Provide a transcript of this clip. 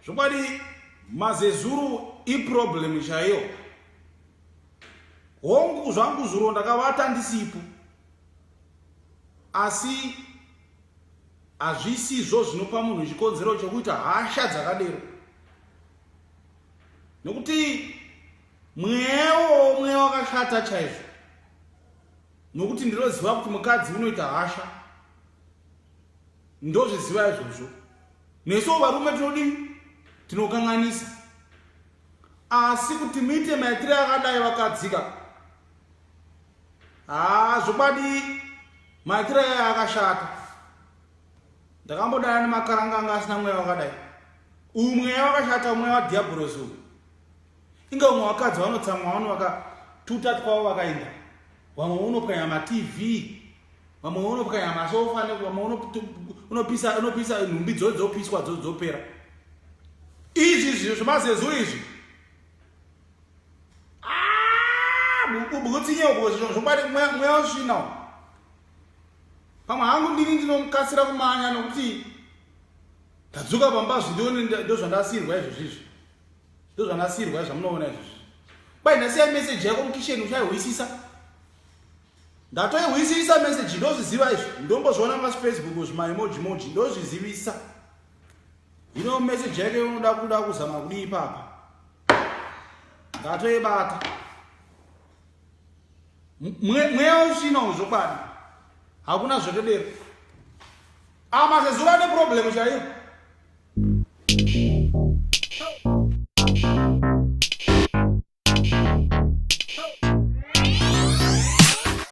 Zvokwadi mazezuru iproblem chaiyo. Hongu zvangu zuro ndakavata ndisipo. Asi hazvisizvo zvinopa munhu chikonzero chokuita hasha dzakadero. Nokuti mweya wakashata chaizvo. Nokuti ndinoziva kuti mukadzi unoita hasha. Ndozviziva izvozvo. Neso varume tinodini? Tinokanganisa. Asi kuti muite maitiro akadai vakadzika. Zvokwadi maitiro aya akashata. Ndakambodana nemakaranga asina mweya wakadai. Uyu mweya wakashata, mweya wadhiabhorosi uyu. Inga umwe wakadzi vanotsamwa vano vakatuta kwavo vakaenda. Vamwe unopwanya maTV, vamwe unopwanya masofa, vamwe unopisa nhumbi dzopiswa dzopera. Izvi zvinhu zvemazezuru izvi. Bukutsinyewo zvobati mweya wasvina. Pamwe hangu ndini ndinomukasira kumanya nokuti ndadzuka pambazvi ndozvandasirwa izvozvizvi. Ndozvandasirwa zvamunoona izvozvi. Kwai ndasiya meseji yako mukisheni uchaihwisisa. Ndatoihwisisa meseji ndozviziva izvi. Ndombozviona paFacebook zvimaemoji ndozvizivisa. Ino meseji yake unoda kuzama kudi ipapa. Ndatoibata. Mweya usvina zvokwadi. Hakuna zvekudero. Mazezuru ane problem chaiyo.